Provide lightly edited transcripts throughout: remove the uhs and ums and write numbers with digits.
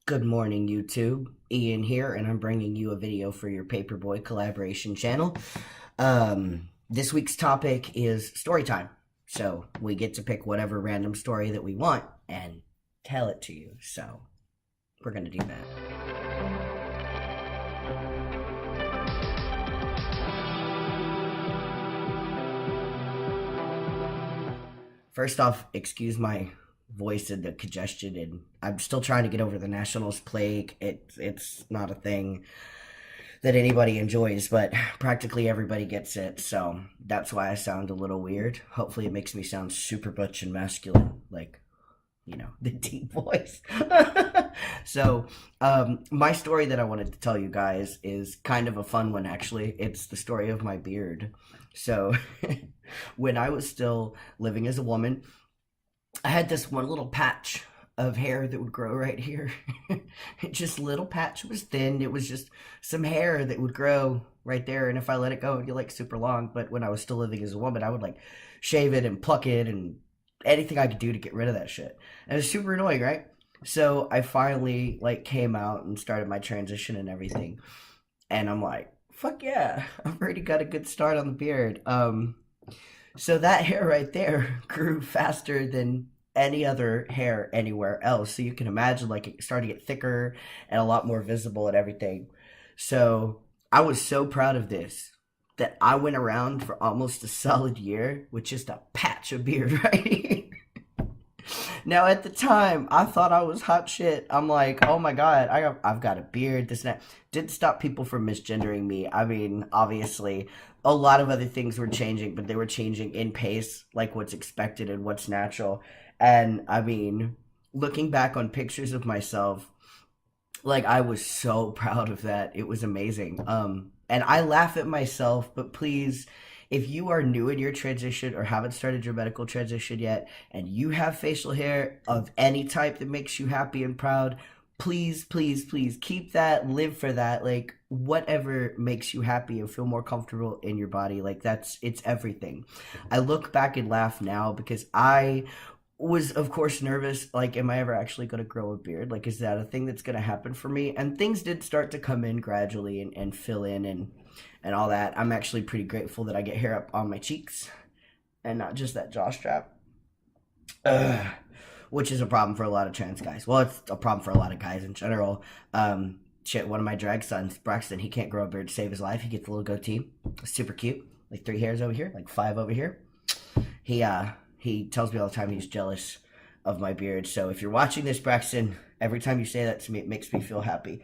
Good morning, YouTube. Ian here, and I'm bringing you a video for your Paperboy collaboration channel. This week's topic is story time. So we get to pick whatever random story that we want and tell it to you. So we're going to do that. First off, excuse my voice and the congestion, and I'm still trying to get over the Nationals plague. It's not a thing that anybody enjoys, but practically everybody gets it, so that's why I sound a little weird. Hopefully it makes me sound super butch and masculine, like, the deep voice. So, my story that I wanted to tell you guys is kind of a fun one, actually. It's the story of my beard. So, when I was still living as a woman, I had this one little patch of hair that would grow right here. Just little patch. It was thin. It was just some hair that would grow right there. And if I let it go, it'd get like super long. But when I was still living as a woman, I would like shave it and pluck it and anything I could do to get rid of that shit. And it was super annoying, right? So I finally like came out and started my transition and everything. And I'm like, fuck yeah, I've already got a good start on the beard. So that hair right there grew faster than any other hair anywhere else. So you can imagine like it started to get thicker and a lot more visible and everything. So I was so proud of this that I went around for almost a solid year with just a patch of beard right here. Now, at the time, I thought I was hot shit. I'm like, oh my god, I've got a beard, this and that. Didn't stop people from misgendering me. I mean, obviously, a lot of other things were changing, but they were changing in pace, like what's expected and what's natural. And, I mean, looking back on pictures of myself, like, I was so proud of that. It was amazing. And I laugh at myself, but please, if you are new in your transition or haven't started your medical transition yet, and you have facial hair of any type that makes you happy and proud, please, please, please keep that, live for that. Like, whatever makes you happy and feel more comfortable in your body, like it's everything. I look back and laugh now because I was, of course, nervous. Like, am I ever actually going to grow a beard? Like, is that a thing that's going to happen for me? And things did start to come in gradually and fill in and all that. I'm actually pretty grateful that I get hair up on my cheeks and not just that jaw strap. Which is a problem for a lot of trans guys. Well, it's a problem for a lot of guys in general. Shit, one of my drag sons, Braxton, he can't grow a beard to save his life. He gets a little goatee. Super cute. Like 3 hairs over here, like 5 over here. He tells me all the time he's jealous of my beard. So if you're watching this, Braxton, every time you say that to me, it makes me feel happy.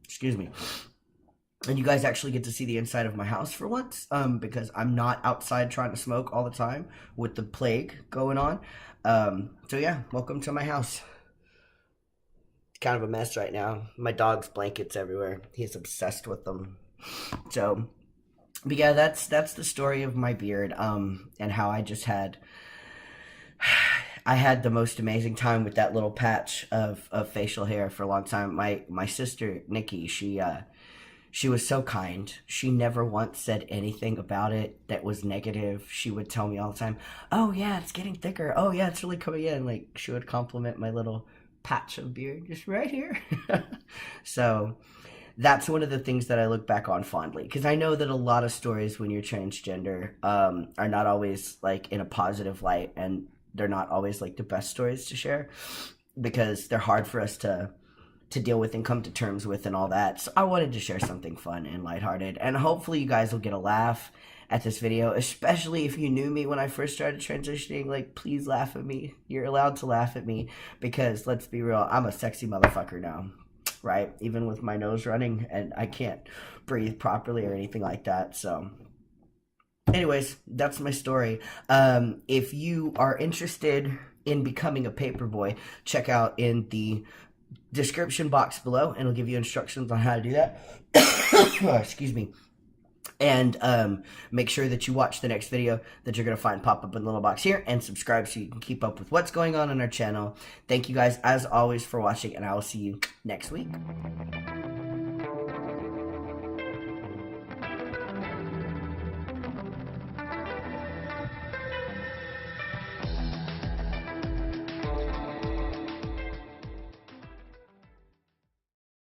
Excuse me. And you guys actually get to see the inside of my house for once, because I'm not outside trying to smoke all the time with the plague going on. So yeah, welcome to my house. It's kind of a mess right now. My dog's blankets everywhere. He's obsessed with them. So, but yeah, that's the story of my beard, and how I just had I had the most amazing time with that little patch of facial hair for a long time. My sister Nikki, she was so kind. She never once said anything about it that was negative. She would tell me all the time, oh yeah, it's getting thicker. Oh yeah, it's really coming in. Like, she would compliment my little patch of beard just right here. So that's one of the things that I look back on fondly, because I know that a lot of stories when you're transgender are not always like in a positive light, and they're not always like the best stories to share because they're hard for us to deal with and come to terms with and all that. So I wanted to share something fun and lighthearted, and hopefully you guys will get a laugh at this video, especially if you knew me when I first started transitioning. Like, please laugh at me. You're allowed to laugh at me because, let's be real, I'm a sexy motherfucker now, right? Even with my nose running and I can't breathe properly or anything like that. So anyways, that's my story. If you are interested in becoming a paperboy, check out in the description box below, and it'll give you instructions on how to do that. Excuse me. And make sure that you watch the next video that you're going to find pop up in the little box here, and subscribe so you can keep up with what's going on our channel. Thank you guys, as always, for watching, and I will see you next week.